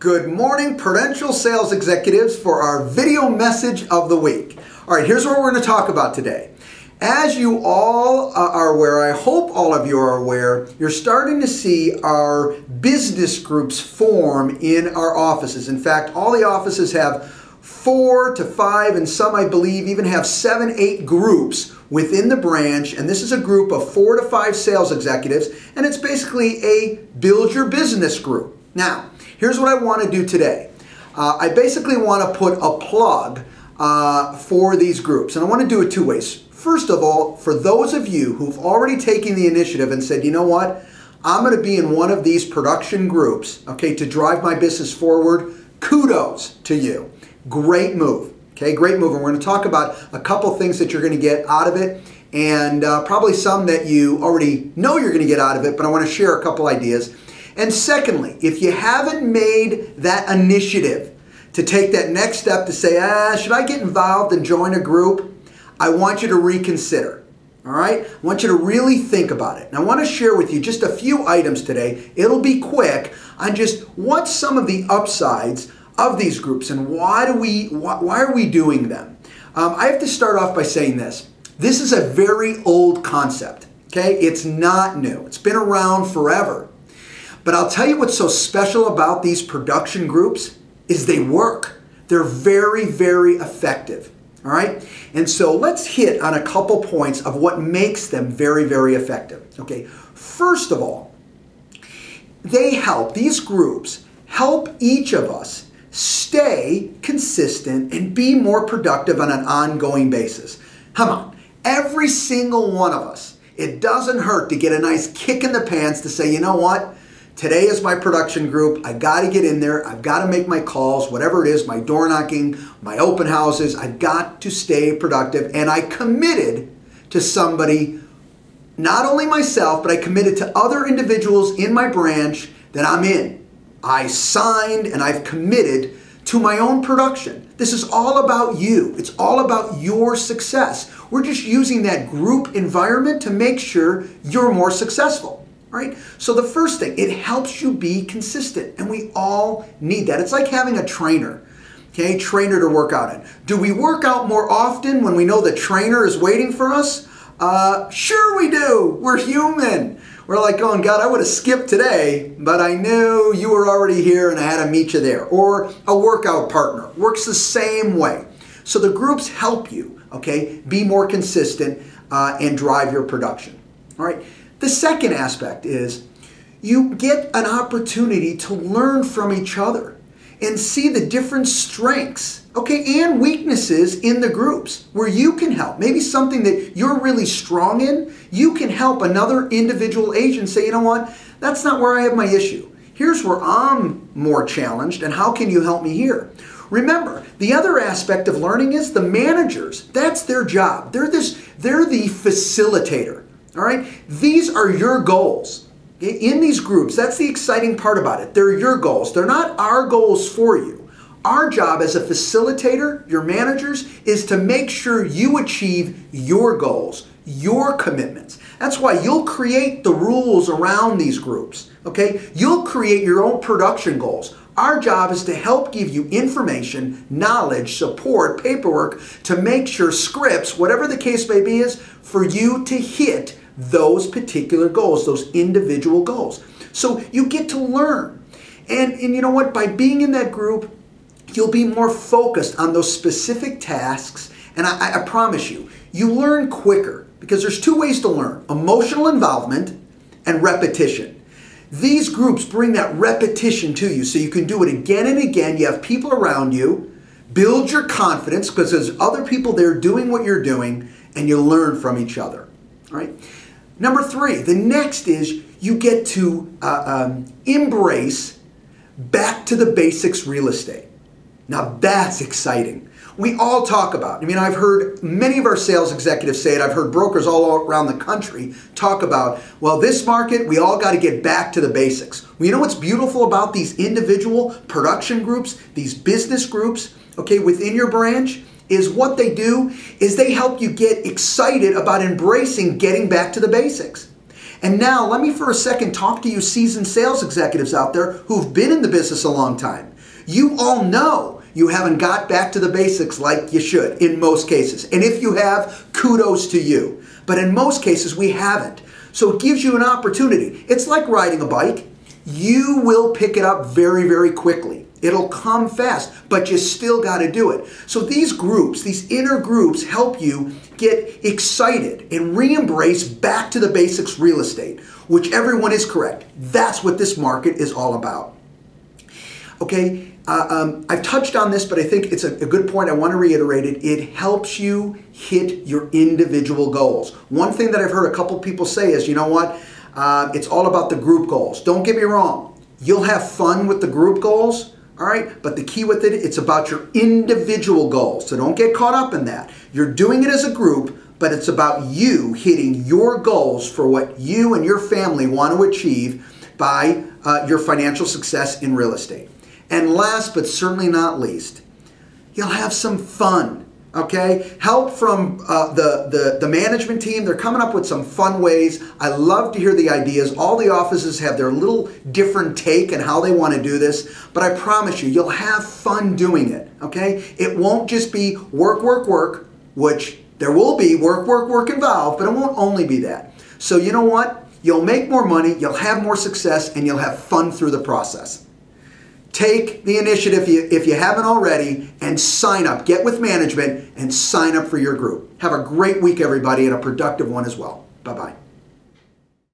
Good morning, Prudential Sales Executives, for our video message of the week. All right, here's what we're going to talk about today. As you all are aware, I hope all of you are aware, you're starting to see our business groups form in our offices. In fact, all the offices have 4 to 5, and some I believe even have 7, 8 groups within the branch. And this is a group of 4 to 5 sales executives, and it's basically a build your business group. Now, here's what I want to do today. I basically want to put a plug for these groups, and I want to do it 2 ways. First of all, for those of you who've already taken the initiative and said, you know what, I'm going to be in one of these production groups, okay, to drive my business forward, kudos to you. Great move, okay, great move. And we're going to talk about a couple things that you're going to get out of it, and probably some that you already know you're going to get out of it, but I want to share a couple ideas. And secondly, if you haven't made that initiative to take that next step to say, should I get involved and join a group? I want you to reconsider, all right? I want you to really think about it. And I want to share with you just a few items today. It'll be quick on just what's some of the upsides of these groups and why are we doing them? I have to start off by saying this. This is a very old concept, okay? It's not new. It's been around forever. But I'll tell you what's so special about these production groups is they work. They're very, very effective. All right? And so let's hit on a couple points of what makes them very, very effective. Okay, first of all, these groups help each of us stay consistent and be more productive on an ongoing basis. Come on, every single one of us, it doesn't hurt to get a nice kick in the pants to say, you know what? Today is my production group. I got to get in there. I've got to make my calls, whatever it is, my door knocking, my open houses. I've got to stay productive. And I committed to somebody, not only myself, but I committed to other individuals in my branch that I'm in. I signed and I've committed to my own production. This is all about you. It's all about your success. We're just using that group environment to make sure you're more successful. Right? So the first thing, it helps you be consistent, and we all need that. It's like having a trainer, okay, trainer to work out in. Do we work out more often when we know the trainer is waiting for us? Sure we do. We're human. We're like going, God, I would have skipped today, but I knew you were already here and I had to meet you there. Or a workout partner works the same way. So the groups help you, okay, be more consistent and drive your production. All right. The second aspect is you get an opportunity to learn from each other and see the different strengths, okay, and weaknesses in the groups where you can help. Maybe something that you're really strong in, you can help another individual agent say, you know what, that's not where I have my issue. Here's where I'm more challenged, and how can you help me here? Remember, the other aspect of learning is the managers. That's their job. They're the facilitator. All right, these are your goals. In these groups, that's the exciting part about it. They're your goals. They're not our goals for you. Our job as a facilitator, your managers, is to make sure you achieve your goals, your commitments. That's why you'll create the rules around these groups, okay? You'll create your own production goals. Our job is to help give you information, knowledge, support, paperwork to make sure scripts, whatever the case may be, is for you to hit those particular goals, those individual goals. So you get to learn. And you know what? By being in that group, you'll be more focused on those specific tasks. And I promise you, you learn quicker because there's 2 ways to learn: emotional involvement and repetition. These groups bring that repetition to you so you can do it again and again. You have people around you. Build your confidence because there's other people there doing what you're doing, and you learn from each other. All right. Number 3, the next is you get to embrace back to the basics real estate. Now that's exciting. We all talk about, I've heard many of our sales executives say it. I've heard brokers all around the country talk about, well, this market, we all got to get back to the basics. Well, you know what's beautiful about these individual production groups, these business groups, okay, within your branch? Is what they do is they help you get excited about embracing getting back to the basics. And now let me for a second talk to you seasoned sales executives out there who've been in the business a long time. You all know you haven't got back to the basics like you should in most cases. And if you have, kudos to you. But in most cases, we haven't. So it gives you an opportunity. It's like riding a bike. You will pick it up very, very quickly. It'll come fast, but you still got to do it. So these groups, these inner groups, help you get excited and re-embrace back to the basics real estate, which everyone is correct. That's what this market is all about. Okay, I've touched on this, but I think it's a good point. I want to reiterate it. It helps you hit your individual goals. One thing that I've heard a couple people say is, you know what? It's all about the group goals. Don't get me wrong. You'll have fun with the group goals, all right? But the key with it, it's about your individual goals. So don't get caught up in that. You're doing it as a group, but it's about you hitting your goals for what you and your family want to achieve by your financial success in real estate. And last but certainly not least, you'll have some fun. Okay, help from the management team. They're coming up with some fun ways. I love to hear the ideas. All the offices have their little different take on how they want to do this, but I promise you, you'll have fun doing it. Okay, it won't just be work, work, work, which there will be work, work, work involved, but it won't only be that. So you know what? You'll make more money, you'll have more success, and you'll have fun through the process. Take the initiative if you haven't already and sign up. Get with management and sign up for your group. Have a great week, everybody, and a productive one as well. Bye-bye.